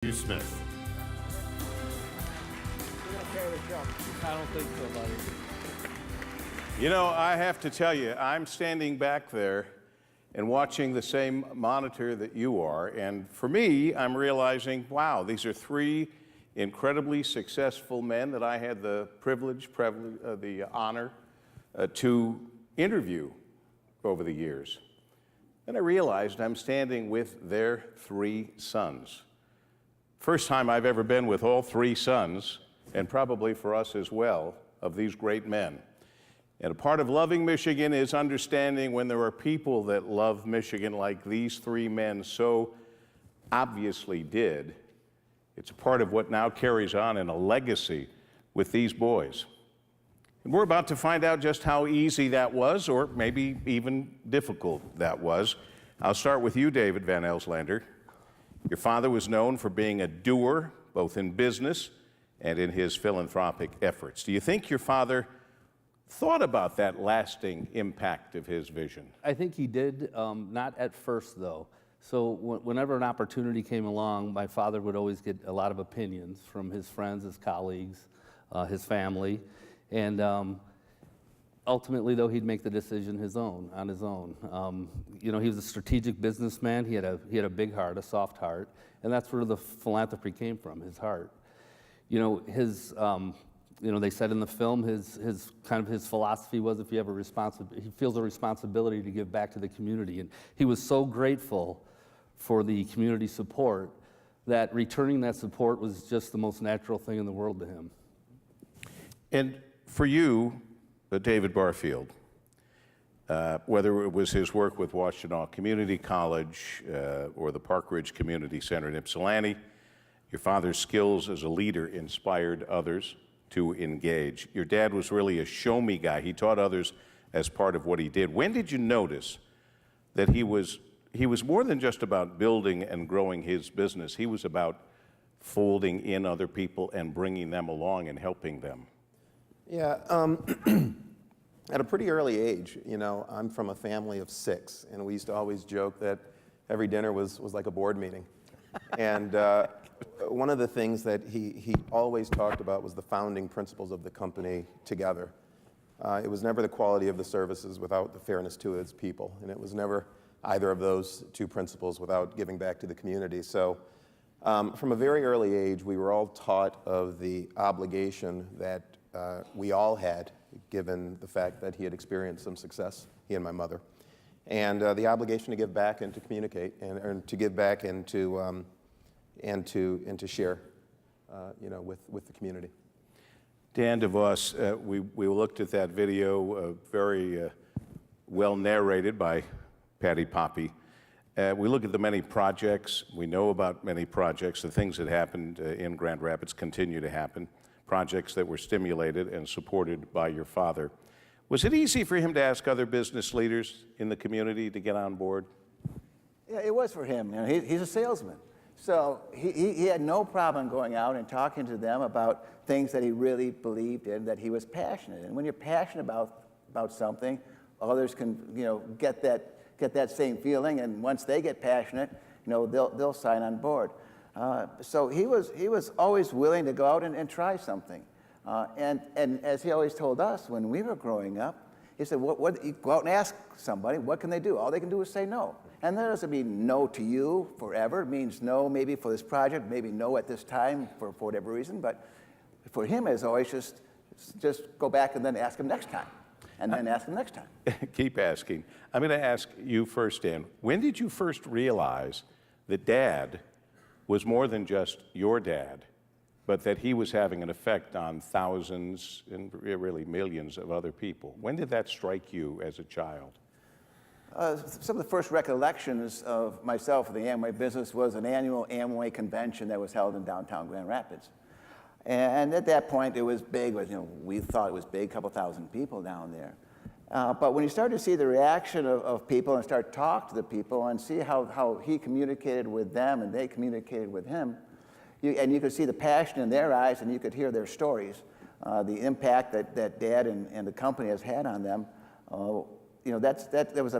Smith. I don't think so, buddy. You know, I have to tell you, I'm standing back there and watching the same monitor that you are, and for me, I'm realizing, wow, these are three incredibly successful men that I had the the honor to interview over the years. And I realized I'm standing with their three sons. First time I've ever been with all three sons, and probably for us as well, of these great men. And a part of loving Michigan is understanding when there are people that love Michigan like these three men so obviously did. It's a part of what now carries on in a legacy with these boys. And we're about to find out just how easy that was, or maybe even difficult that was. I'll start with you, David Van Elslander. Your father was known for being a doer, both in business and in his philanthropic efforts. Do you think your father thought about that lasting impact of his vision? I think he did, not at first, though. So whenever an opportunity came along, my father would always get a lot of opinions from his friends, his colleagues, his family, and ultimately, though, he'd make the decision on his own. You know, he was a strategic businessman. He had a big heart, a soft heart, and that's where the philanthropy came from, his heart. You know, they said in the film, his philosophy was, if you have he feels a responsibility to give back to the community, and he was so grateful for the community support that returning that support was just the most natural thing in the world to him. And for you, David Barfield, whether it was his work with Washtenaw Community College or the Park Ridge Community Center in Ypsilanti, your father's skills as a leader inspired others to engage. Your dad was really a show-me guy. He taught others as part of what he did. When did you notice that he was more than just about building and growing his business? He was about folding in other people and bringing them along and helping them. Yeah, at a pretty early age, you know, I'm from a family of 6, and we used to always joke that every dinner was like a board meeting. And one of the things that he always talked about was the founding principles of the company together. It was never the quality of the services without the fairness to its people, and it was never either of those two principles without giving back to the community. So from a very early age, we were all taught of the obligation that we all had, given the fact that he had experienced some success, he and my mother, and the obligation to give back and to communicate, and to give back and to share, you know, with the community. Dan DeVos, we looked at that video, very well narrated by Patty Poppy. We look at the many projects. We know about many projects. The things that happened in Grand Rapids continue to happen. Projects that were stimulated and supported by your father. Was it easy for him to ask other business leaders in the community to get on board? Yeah, it was for him. You know, he's a salesman. So he had no problem going out and talking to them about things that he really believed in, that he was passionate. And when you're passionate about something, others can, you know, get that same feeling, and once they get passionate, you know, they'll sign on board. So he was always willing to go out and try something. And as he always told us when we were growing up, he said, you go out and ask somebody, what can they do? All they can do is say no. And that doesn't mean no to you forever. It means no maybe for this project, maybe no at this time for whatever reason. But for him, it's always just go back and then ask him next time. And then ask him next time. Keep asking. I'm going to ask you first, Dan. When did you first realize that Dad was more than just your dad, but that he was having an effect on thousands and really millions of other people? When did that strike you as a child? Some of the first recollections of myself and the Amway business was an annual Amway convention that was held in downtown Grand Rapids. And at that point, it was big. You know, we thought it was big, a couple thousand people down there. But when you start to see the reaction of people and start to talk to the people and see how he communicated with them and they communicated with him, and you could see the passion in their eyes and you could hear their stories, the impact that Dad and the company has had on them. You know, that was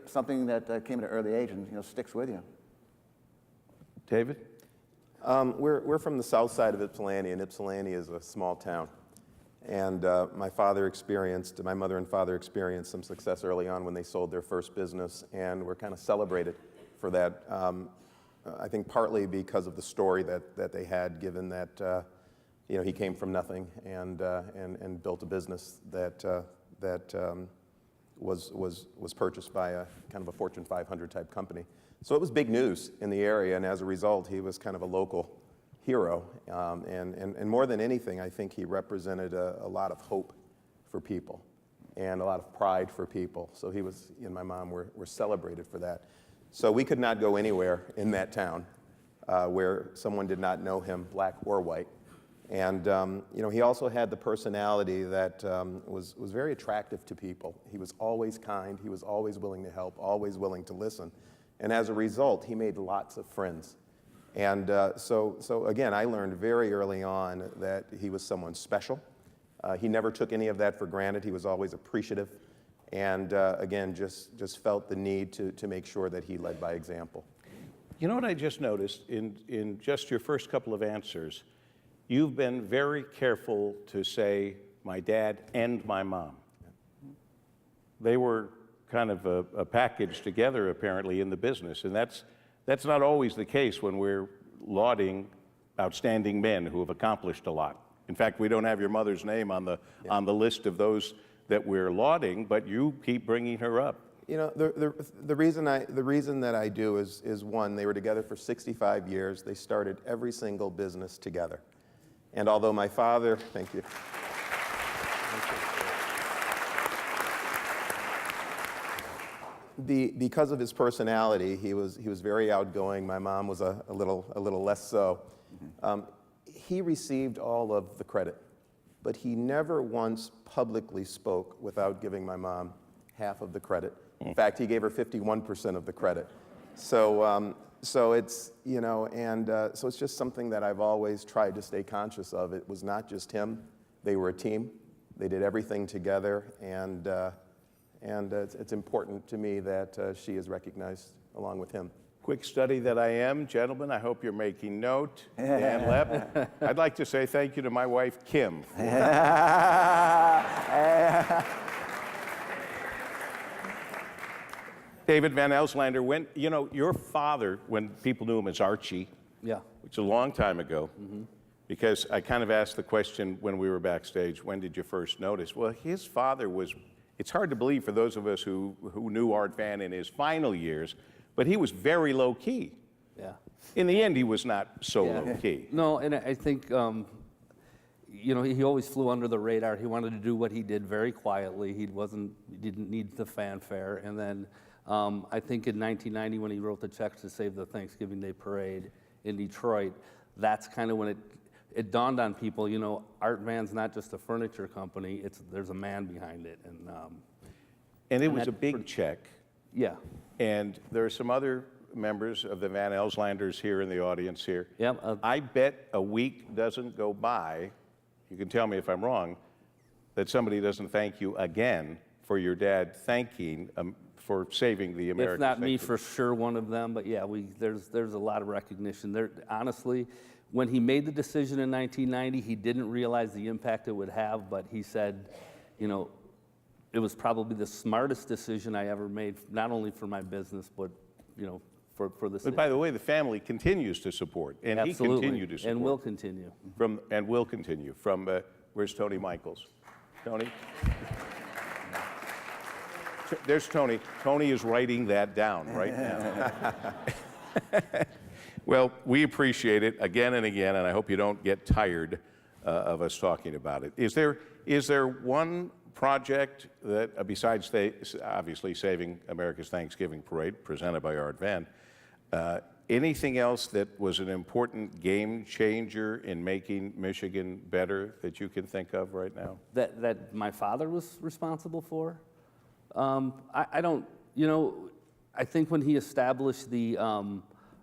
something that came at an early age and, you know, sticks with you. David? We're from the south side of Ypsilanti, and Ypsilanti is a small town. And my mother and father experienced some success early on when they sold their first business, and were kind of celebrated for that. I think partly because of the story that they had, given that he came from nothing and built a business that was purchased by a kind of a Fortune 500 type company. So it was big news in the area, and as a result, he was kind of a local hero. And more than anything, I think he represented a lot of hope for people and a lot of pride for people. So he and my mom were celebrated for that. So we could not go anywhere in that town where someone did not know him, black or white. And he also had the personality that was very attractive to people. He was always kind. He was always willing to help, always willing to listen. And as a result, he made lots of friends. And so again, I learned very early on that he was someone special. He never took any of that for granted. He was always appreciative. And again, just felt the need to make sure that he led by example. You know what I just noticed in just your first couple of answers? You've been very careful to say my dad and my mom. They were kind of a package together, apparently, in the business. And that's not always the case when we're lauding outstanding men who have accomplished a lot. In fact, we don't have your mother's name on the list of those that we're lauding, but you keep bringing her up. The reason that I do is one, they were together for 65 years. They started every single business together. And although my father, thank you. Because of his personality, he was very outgoing. My mom was a little less so. He received all of the credit, but he never once publicly spoke without giving my mom half of the credit. In fact, he gave her 51% of the credit. So it's so it's just something that I've always tried to stay conscious of. It was not just him; they were a team. They did everything together, and it's important to me that she is recognized along with him. Quick study that I am, gentlemen. I hope you're making note. Dan Lepp. I'd like to say thank you to my wife, Kim. David Van Elslander, your father, when people knew him as Archie, which is a long time ago, because I kind of asked the question when we were backstage, when did you first notice? Well, his father was, it's hard to believe for those of us who knew Art Van in his final years, but he was very low-key. Yeah. In the end, he was not so low-key. No, and I think, he always flew under the radar. He wanted to do what he did very quietly. He didn't need the fanfare. And then I think in 1990, when he wrote the checks to save the Thanksgiving Day Parade in Detroit, that's kind of when it dawned on people, Art Van's not just a furniture company, there's a man behind it. And it was a big check. Yeah. And there are some other members of the Van Elslanders here in the audience here. Yep. I bet a week doesn't go by, you can tell me if I'm wrong, that somebody doesn't thank you again for your dad thanking for saving the American. If not me, for sure one of them, but yeah, there's a lot of recognition. Honestly, when he made the decision in 1990, he didn't realize the impact it would have, but he said, it was probably the smartest decision I ever made, not only for my business, but for the city. But by the way, the family continues to support, and Absolutely. He continued to support. And will continue. Will continue. Where's Tony Michaels? Tony? There's Tony. Tony is writing that down right now. Well, we appreciate it again and again, and I hope you don't get tired of us talking about it. Is there one project that, besides obviously saving America's Thanksgiving Parade, presented by Art Van, anything else that was an important game changer in making Michigan better that you can think of right now? That my father was responsible for? I don't, I think when he established the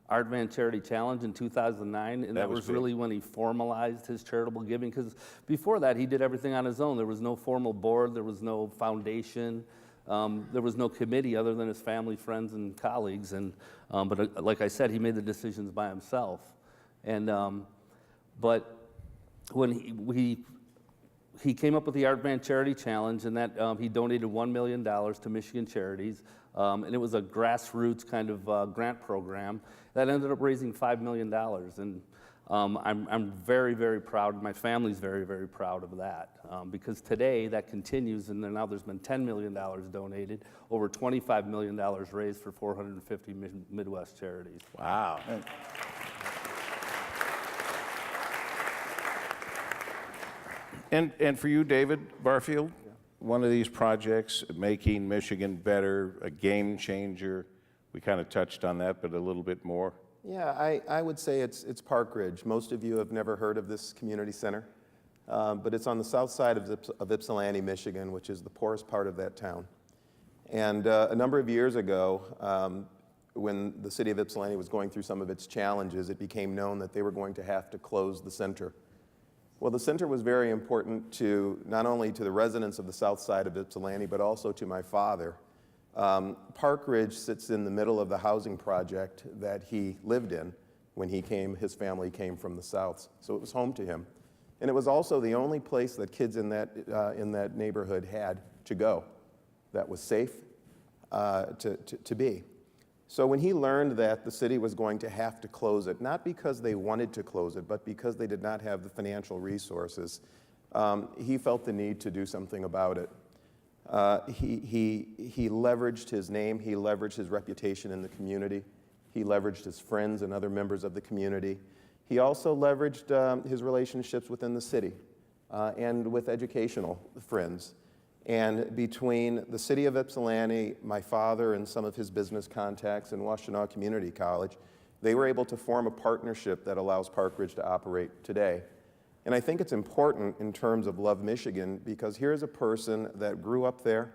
Art Van Charity Challenge in 2009, and that was really when he formalized his charitable giving, because before that he did everything on his own. There was no formal board, there was no foundation, there was no committee other than his family, friends, and colleagues. But like I said, he made the decisions by himself. And but when he came up with the Art Van Charity Challenge, and that he donated $1 million to Michigan charities, and it was a grassroots kind of grant program that ended up raising $5 million. And I'm very, very proud. My family's very, very proud of that because today that continues, and now there's been $10 million donated, over $25 million raised for 450 Midwest charities. Wow. And for you, David Barfield, one of these projects, making Michigan better, a game changer, we kind of touched on that, but a little bit more. Yeah, I would say it's Park Ridge. Most of you have never heard of this community center, but it's on the south side of Ypsilanti, Michigan, which is the poorest part of that town. And a number of years ago, when the city of Ypsilanti was going through some of its challenges, it became known that they were going to have to close the center. Well, the center was very important to not only to the residents of the south side of Ypsilanti, but also to my father. Park Ridge sits in the middle of the housing project that he lived in when his family came from the south. So it was home to him. And it was also the only place that kids in that neighborhood had to go that was safe to be. So when he learned that the city was going to have to close it, not because they wanted to close it, but because they did not have the financial resources, he felt the need to do something about it. He leveraged his name, he leveraged his reputation in the community, he leveraged his friends and other members of the community. He also leveraged his relationships within the city and with educational friends. And between the city of Ypsilanti, my father, and some of his business contacts in Washtenaw Community College, they were able to form a partnership that allows Park Ridge to operate today. And I think it's important in terms of Love Michigan because here's a person that grew up there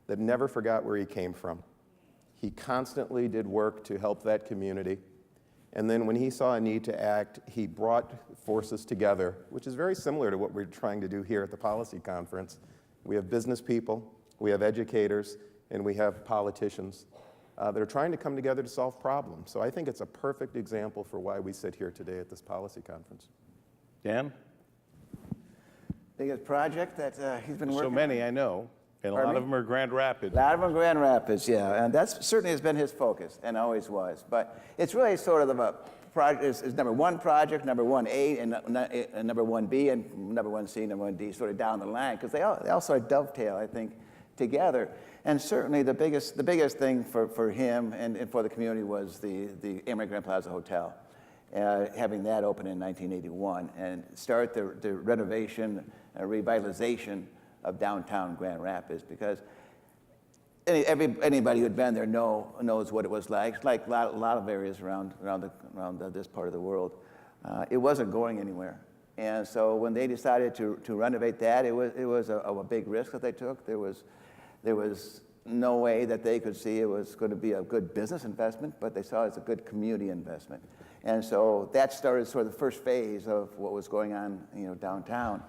that never forgot where he came from. He constantly did work to help that community. And then when he saw a need to act, he brought forces together, which is very similar to what we're trying to do here at the policy conference. We have business people, we have educators, and we have politicians that are trying to come together to solve problems. So I think it's a perfect example for why we sit here today at this policy conference. Dan? Biggest project that he's been working So many, I know, and a Pardon lot me? of them are Grand Rapids. A lot of them Grand Rapids, yeah, and that certainly has been his focus and always was. But it's really sort of a project, is number one project, number 1A, and number 1B, and number 1C, number 1D, sort of down the line, because they all sort of dovetail, I think, together. And certainly the biggest thing for him and for the community was the Immigrant Plaza Hotel, having that open in 1981, and start the renovation, revitalization of downtown Grand Rapids, because anybody who'd been there knows what it was like. It's like a lot of areas around this part of the world. It wasn't going anywhere. And so when they decided to renovate that, it was a big risk that they took. There was no way that they could see it was going to be a good business investment, but they saw it as a good community investment. And so that started sort of the first phase of what was going on, downtown.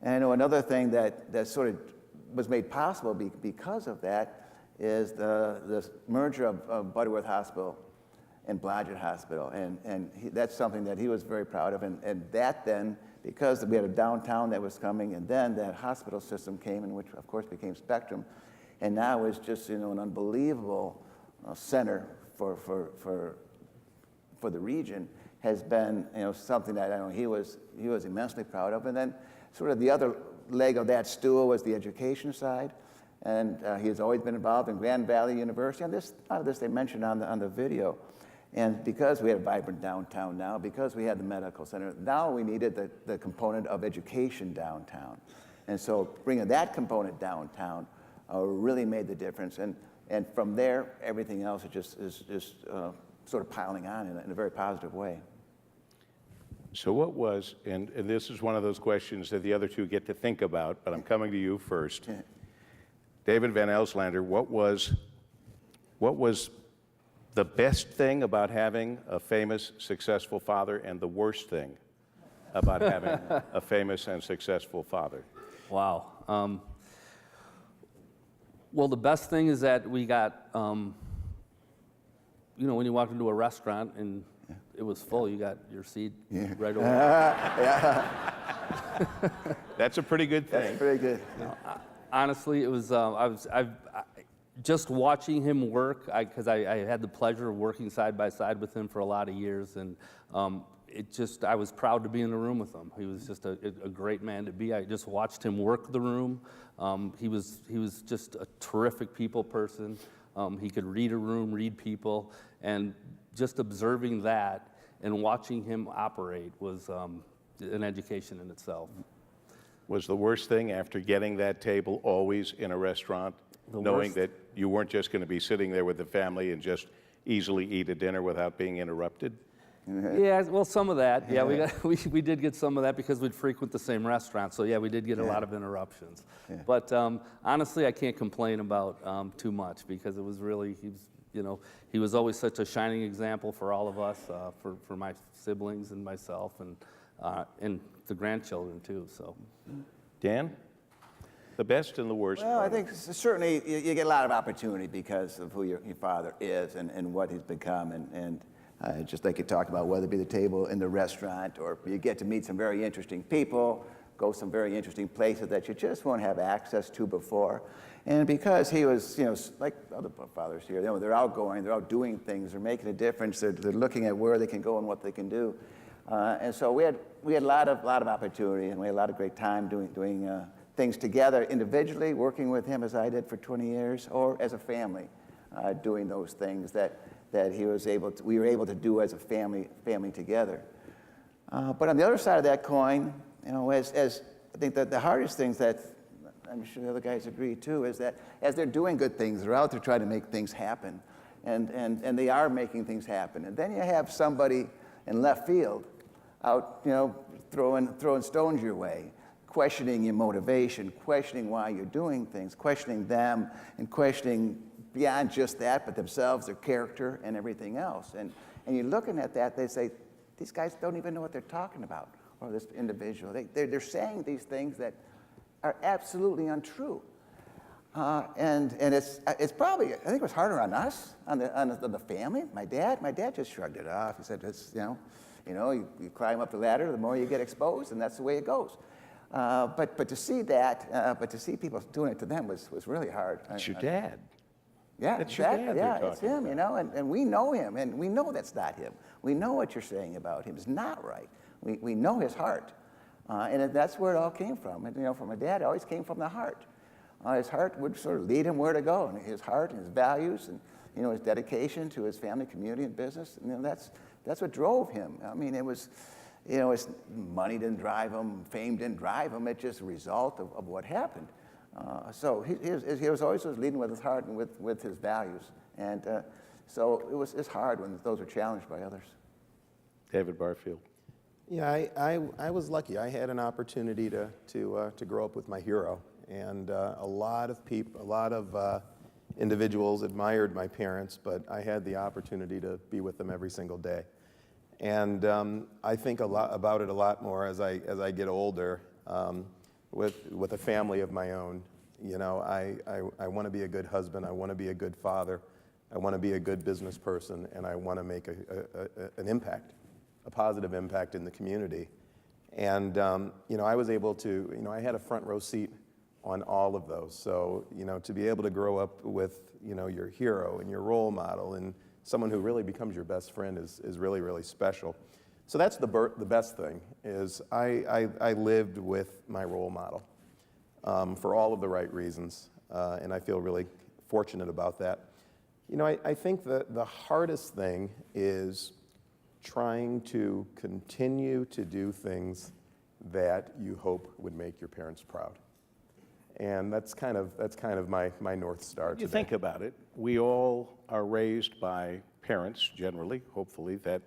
And another thing that sort of was made possible because of that is the merger of Butterworth Hospital and Blodgett Hospital. And that's something that he was very proud of. And that then, because we had a downtown that was coming, and then that hospital system came, in which of course became Spectrum, and now is just an unbelievable center for the region, has been something that I know he was immensely proud of. And then sort of the other leg of that stool was the education side. And he has always been involved in Grand Valley University. And a lot of this they mentioned on the video. And because we had a vibrant downtown now, because we had the medical center, now we needed the component of education downtown. And so bringing that component downtown really made the difference. And from there, everything else is just sort of piling on in a very positive way. So what was, and this is one of those questions that the other two get to think about, but I'm coming to you first. David Van Elslander, what was the best thing about having a famous, successful father, and the worst thing about having a famous and successful father? Wow. Well, the best thing is that we got, when you walk into a restaurant and it was full. You got your seat right over. That's a pretty good thing. That's pretty good. Honestly, it was. Just watching him work, because I had the pleasure of working side by side with him for a lot of years, and I was proud to be in the room with him. He was just a great man to be. I just watched him work the room. He was just a terrific people person. He could read a room, read people, and just observing that and watching him operate was an education in itself. Was the worst thing after getting that table always in a restaurant, knowing that you weren't just going to be sitting there with the family and just easily eat a dinner without being interrupted? Yeah, well, some of that. Yeah, we did get some of that because we'd frequent the same restaurant. So yeah, we did get a lot of interruptions. Yeah. But honestly, I can't complain about too much because it was really he was always such a shining example for all of us, for my siblings and myself and the grandchildren too. So, Dan, the best and the worst. Well, I think certainly you get a lot of opportunity because of who your father is and what he's become, and just like you talked about, whether it be the table in the restaurant or you get to meet some very interesting people, go some very interesting places that you just won't have access to before. And because he was, like other fathers here, they're outgoing, they're out doing things, they're making a difference, they're looking at where they can go and what they can do. And so we had a lot of opportunity, and we had a lot of great time doing things together individually, working with him as I did for 20 years, or as a family, doing those things that we were able to do as a family together. But on the other side of that coin, as I think that the hardest things that I'm sure the other guys agree too is that as they're doing good things, they're out there trying to make things happen, and they are making things happen. And then you have somebody in left field out, throwing stones your way, questioning your motivation, questioning why you're doing things, questioning them, and questioning beyond just that, but themselves, their character, and everything else. And you're looking at that, they say, these guys don't even know what they're talking about, or this individual. They're saying these things that are absolutely untrue. And it's probably, I think it was harder on us, on the family. My dad just shrugged it off. He said, you climb up the ladder, the more you get exposed, and that's the way it goes. But to see that, but to see people doing it to them was really hard. It's your dad. Yeah, that's exactly. Your dad Yeah, it's him, and we know him, and we know that's not him. We know what you're saying about him is not right. We know his heart, and that's where it all came from. And from my dad, it always came from the heart. His heart would sort of lead him where to go, and his heart and his values, and his dedication to his family, community, and business. And that's what drove him. I mean, it was. It's money didn't drive him, fame didn't drive him. It's just a result of what happened. So he was always leading with his heart and with his values. And so it's hard when those are challenged by others. David Barfield. Yeah, I was lucky. I had an opportunity to grow up with my hero. And a lot of individuals admired my parents, but I had the opportunity to be with them every single day. And I think about it a lot more as I get older, with a family of my own. I want to be a good husband. I want to be a good father. I want to be a good business person, and I want to make an impact, a positive impact in the community. And I was able to. I had a front row seat on all of those. So to be able to grow up with your hero and your role model and someone who really becomes your best friend is really, really special. So that's the best thing, is I lived with my role model for all of the right reasons, and I feel really fortunate about that. I think the hardest thing is trying to continue to do things that you hope would make your parents proud. And that's kind of my North Star today. You think about it, we all are raised by parents, generally, hopefully, that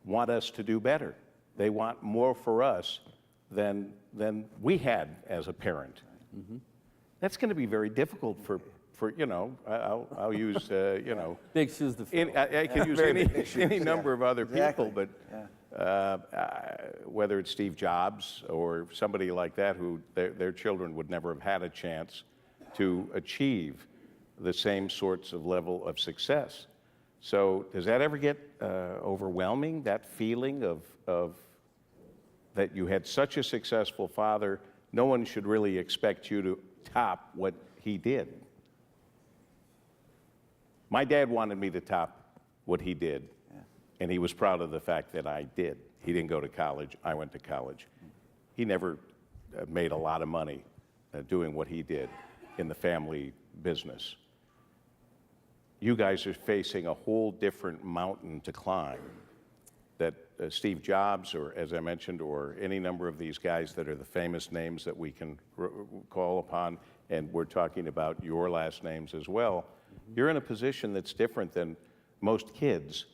want us to do better. They want more for us than we had as a parent. Mm-hmm. That's going to be very difficult for I'll use, big shoes to fill. I could use any number of other people, but whether it's Steve Jobs or somebody like that who their children would never have had a chance to achieve the same sorts of level of success. So does that ever get overwhelming, that feeling of that you had such a successful father, no one should really expect you to top what he did? My dad wanted me to top what he did, and he was proud of the fact that I did. He didn't go to college, I went to college. He never made a lot of money doing what he did in the family business. You guys are facing a whole different mountain to climb that Steve Jobs, or as I mentioned, or any number of these guys that are the famous names that we can call upon, and we're talking about your last names as well. You're in a position that's different than most kids,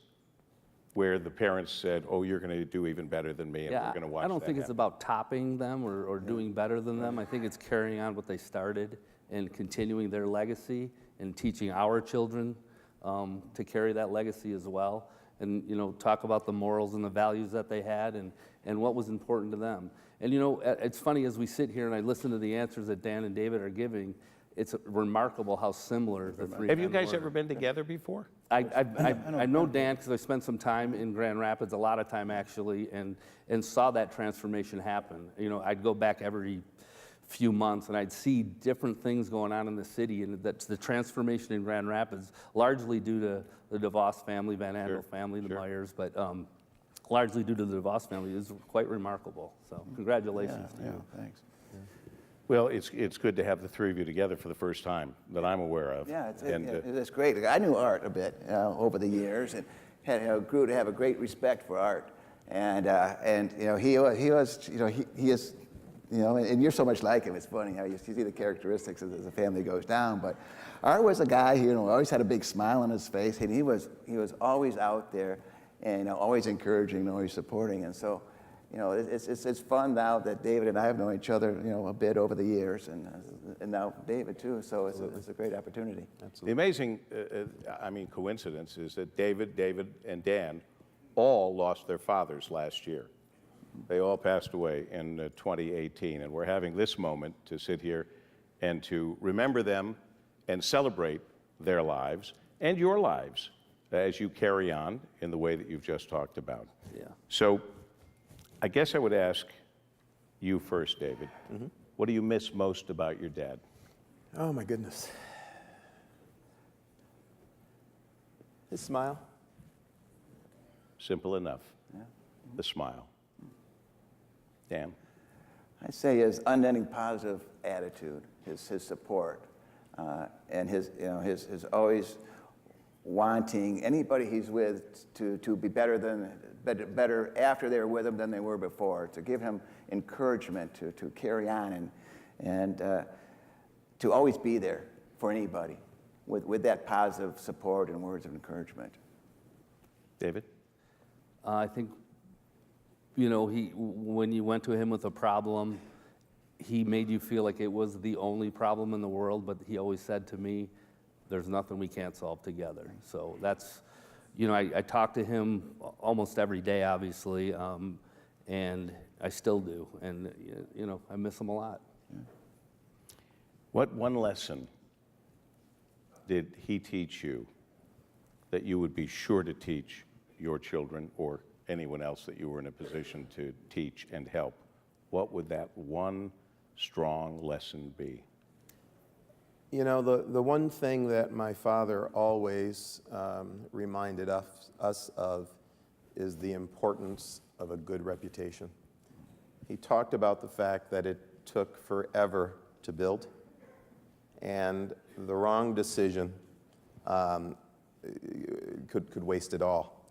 where the parents said, oh, you're going to do even better than me, and we're going to watch I don't that think it's happen. about topping them or doing better than them. I think it's carrying on what they started and continuing their legacy and teaching our children to carry that legacy as well. And, you know, talk about the morals and the values that they had and what was important to them. And, you know, it's funny, as we sit here and I listen to the answers that Dan and David are giving, it's remarkable how similar the three Have you men guys were. ever been together before? I know Dan because I spent some time in Grand Rapids, a lot of time actually, and saw that transformation happen. You know, I'd go back every few months and I'd see different things going on in the city, and that's the transformation in Grand Rapids, largely due to the DeVos family, Van Andel family, the Myers, but largely due to the DeVos family, is quite remarkable. So congratulations to you. Thanks. Well, it's good to have the three of you together for the first time that I'm aware of. Yeah, And, it's great. I knew Art a bit over the years, and grew to have a great respect for Art. And you know, he is, you know, and you're so much like him. It's funny how you see the characteristics as the family goes down. But Art was a guy who, you know, always had a big smile on his face, and he was always out there, and, you know, always encouraging, always supporting. And so, you know, it's fun now that David and I have known each other, you know, a bit over the years, and now David too. So it's a great opportunity. The amazing, coincidence is that David, and Dan all lost their fathers last year. They all passed away in 2018, and we're having this moment to sit here and to remember them and celebrate their lives and your lives as you carry on in the way that you've just talked about. Yeah. So I guess I would ask you first, David. What do you miss most about your dad? Oh, my goodness. His smile. Simple enough. The smile. Dan? I'd say his unending positive attitude, his support, and his always wanting anybody he's with to be better after they were with him than they were before, to give him encouragement to carry on and to always be there for anybody with that positive support and words of encouragement. David? I think, you know, when you went to him with a problem, he made you feel like it was the only problem in the world, but he always said to me, there's nothing we can't solve together. So that's, you know, I talk to him almost every day, obviously, and I still do. And, you know, I miss him a lot. What one lesson did he teach you that you would be sure to teach your children or anyone else that you were in a position to teach and help? What would that one strong lesson be? You know, the one thing that my father always reminded us of is the importance of a good reputation. He talked about the fact that it took forever to build, and the wrong decision could waste it all.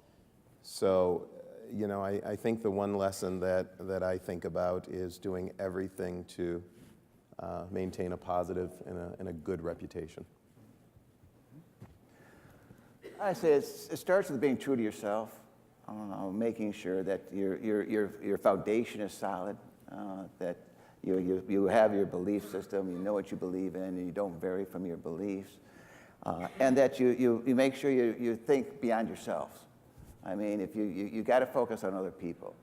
So, you know, I think the one lesson that I think about is doing everything to maintain a positive and a good reputation. I say it starts with being true to yourself, making sure that your foundation is solid, that you have your belief system, you know what you believe in, and you don't vary from your beliefs, and that you make sure you think beyond yourself. I mean, if you got to focus on other people,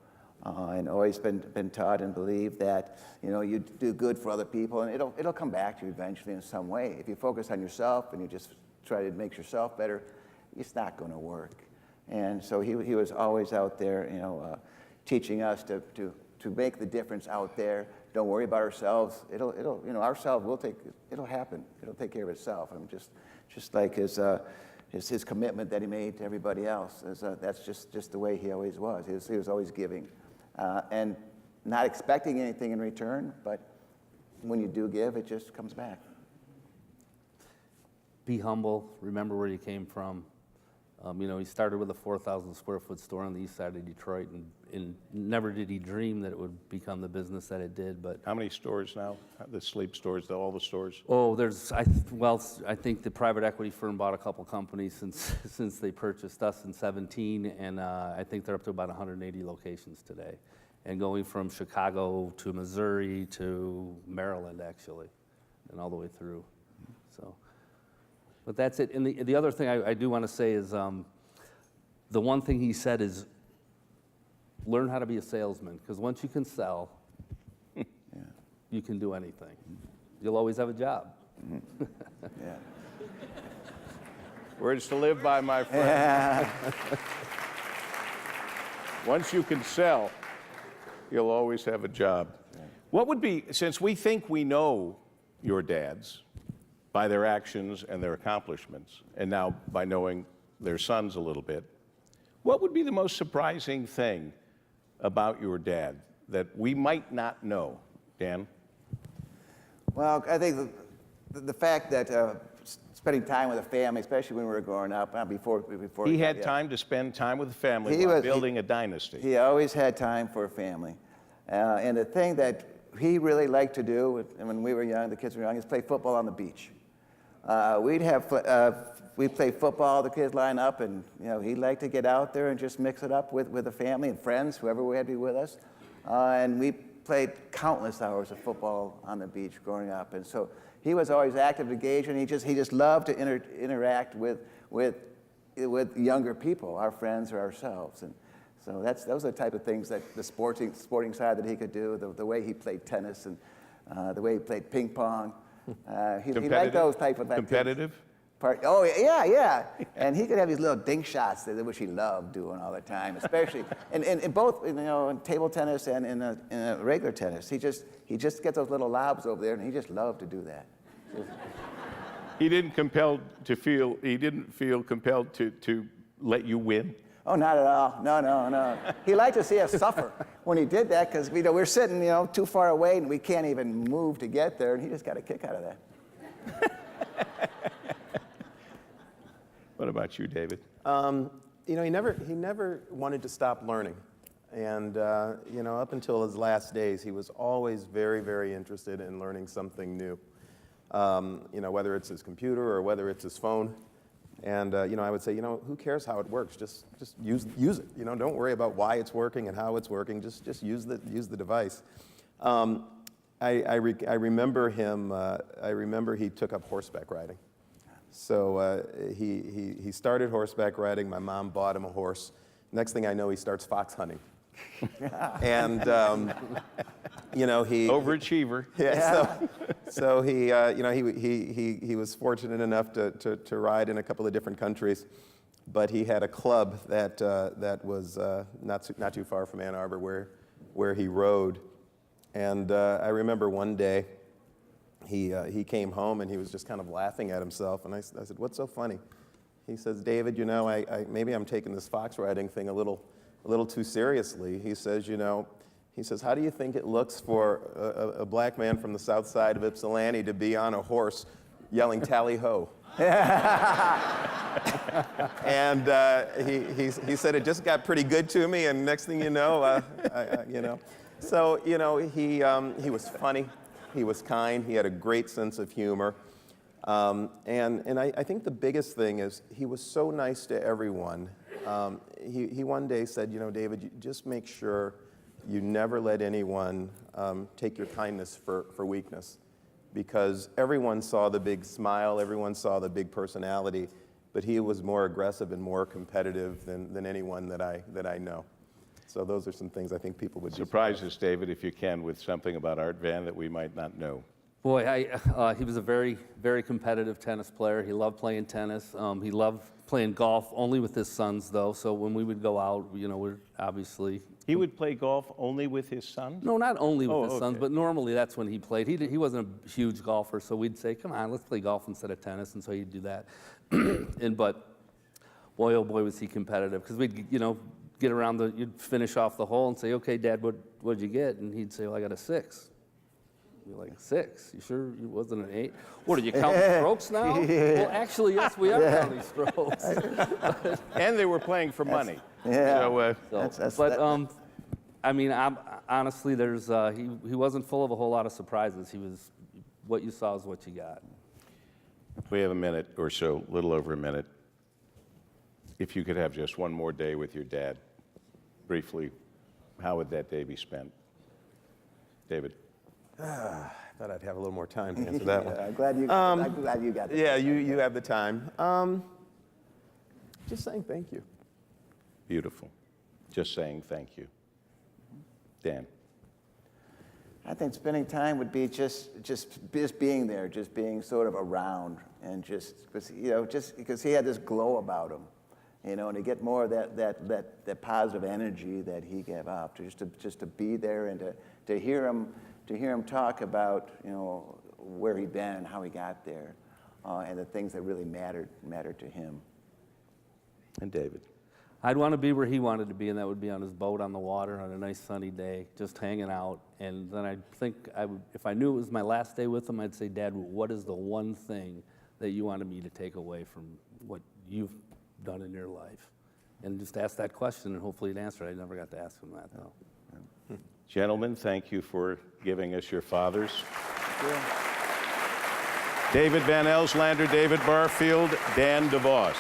and always been taught and believed that, you know, you do good for other people, and it'll come back to you eventually in some way. If you focus on yourself and you just try to make yourself better, it's not going to work. And so he was always out there, teaching us to make the difference out there. Don't worry about ourselves. Ourselves it'll happen. It'll take care of itself. Just like his commitment that he made to everybody else. That's just the way he always was. He was always giving, and not expecting anything in return. But when you do give, it just comes back. Be humble. Remember where you came from. He started with a 4,000 square foot store on the east side of Detroit, and never did he dream that it would become the business that it did. But How many stores now? The sleep stores, all the stores? oh, I think the private equity firm bought a couple companies since they purchased us in 2017, and I think they're up to about 180 locations today, and going from Chicago to Missouri to Maryland actually, and all the way through. So. But that's it. And the other thing I do want to say is the one thing he said is learn how to be a salesman, because once you can sell, you can do anything. You'll always have a job. Yeah. Words to live by, my friend. Yeah. Once you can sell, you'll always have a job. What would be, since we think we know your dads by their actions and their accomplishments, and now by knowing their sons a little bit, what would be the most surprising thing about your dad that we might not know, Dan? Well, I think the fact that spending time with a family, especially when we were growing up, before He had time to spend time with the family building a dynasty. He always had time for a family. And the thing that he really liked to do when we were young, the kids were young, is play football on the beach. We'd play football, the kids line up, and he'd like to get out there and just mix it up with the family and friends, whoever we had to be with us. And we played countless hours of football on the beach growing up. And so he was always active, engaged, and he just loved to interact with younger people, our friends or ourselves. And so those are the type of things that the sporting side that he could do, the way he played tennis and the way he played ping pong. He liked those type of activities. Competitive? Oh, yeah. And he could have these little dink shots which he loved doing all the time, especially in both, in table tennis and in regular tennis. He just gets those little lobs over there, and he just loved to do that. He didn't feel compelled to let you win? Oh, not at all. No. He liked to see us suffer when he did that, because we're sitting, too far away, and we can't even move to get there, and he just got a kick out of that. What about you, David? He never wanted to stop learning. And, up until his last days, he was always very, very interested in learning something new. Whether it's his computer or whether it's his phone. And, I would say, who cares how it works? Just use it. Don't worry about why it's working and how it's working. Just use the device. I remember him. I remember he took up horseback riding. So he started horseback riding. My mom bought him a horse. Next thing I know, he starts fox hunting. And he overachiever. Yeah. So he was fortunate enough to ride in a couple of different countries, but he had a club that was not too far from Ann Arbor where he rode, and I remember one day he came home and he was just kind of laughing at himself, and I said, "What's so funny?" He says, "David, maybe I'm taking this fox riding thing a little too seriously." He says, "How do you think it looks for a black man from the south side of Ypsilanti to be on a horse yelling tally ho?" And he said, "It just got pretty good to me, and next thing you know, So, he was funny, he was kind, he had a great sense of humor. And I think the biggest thing is he was so nice to everyone. He one day said, "David, you just make sure you never let anyone take your kindness for weakness." Because everyone saw the big smile, everyone saw the big personality, but he was more aggressive and more competitive than anyone that I know. So those are some things I think people would Surprise us, David, if you can, with something about Art Van that we might not know. Boy, he was a very, very competitive tennis player. He loved playing tennis. He loved playing golf only with his sons, though. So when we would go out, we're obviously... He would play golf only with his sons? No, not only with Oh, his sons, okay. but normally that's when he played. He wasn't a huge golfer, so we'd say, come on, let's play golf instead of tennis, and so he'd do that. But boy, oh boy, was he competitive, because we'd, get around you'd finish off the hole and say, okay, Dad, what'd you get? And he'd say, well, I got a 6. We'd be like, 6? You sure it wasn't an 8? What, are you counting strokes now? Well, actually, yes, we are counting strokes. And they were playing for money. Yeah. So, I mean, honestly, there's he wasn't full of a whole lot of surprises. He was, what you saw is what you got. we have a minute or so, a little over a minute. If you could have just one more day with your dad, briefly, how would that day be spent? David? I thought I'd have a little more time to answer that one. I'm glad you got that. Yeah, you have the time. Just saying thank you. Beautiful. Just saying thank you. Dan? I think spending time would be just being there, just being sort of around, and just because he had this glow about him, and to get more of that positive energy that he gave off, just to be there and to hear him talk about where he'd been and how he got there, and the things that really mattered to him. And David? I'd want to be where he wanted to be, and that would be on his boat on the water on a nice sunny day, just hanging out. And then I think if I knew it was my last day with him, I'd say, Dad, what is the one thing that you wanted me to take away from what you've done in your life? And just ask that question, and hopefully he'd answer it. I never got to ask him that, though. Gentlemen, thank you for giving us your fathers. David Van Elslander, David Barfield, Dan DeVos.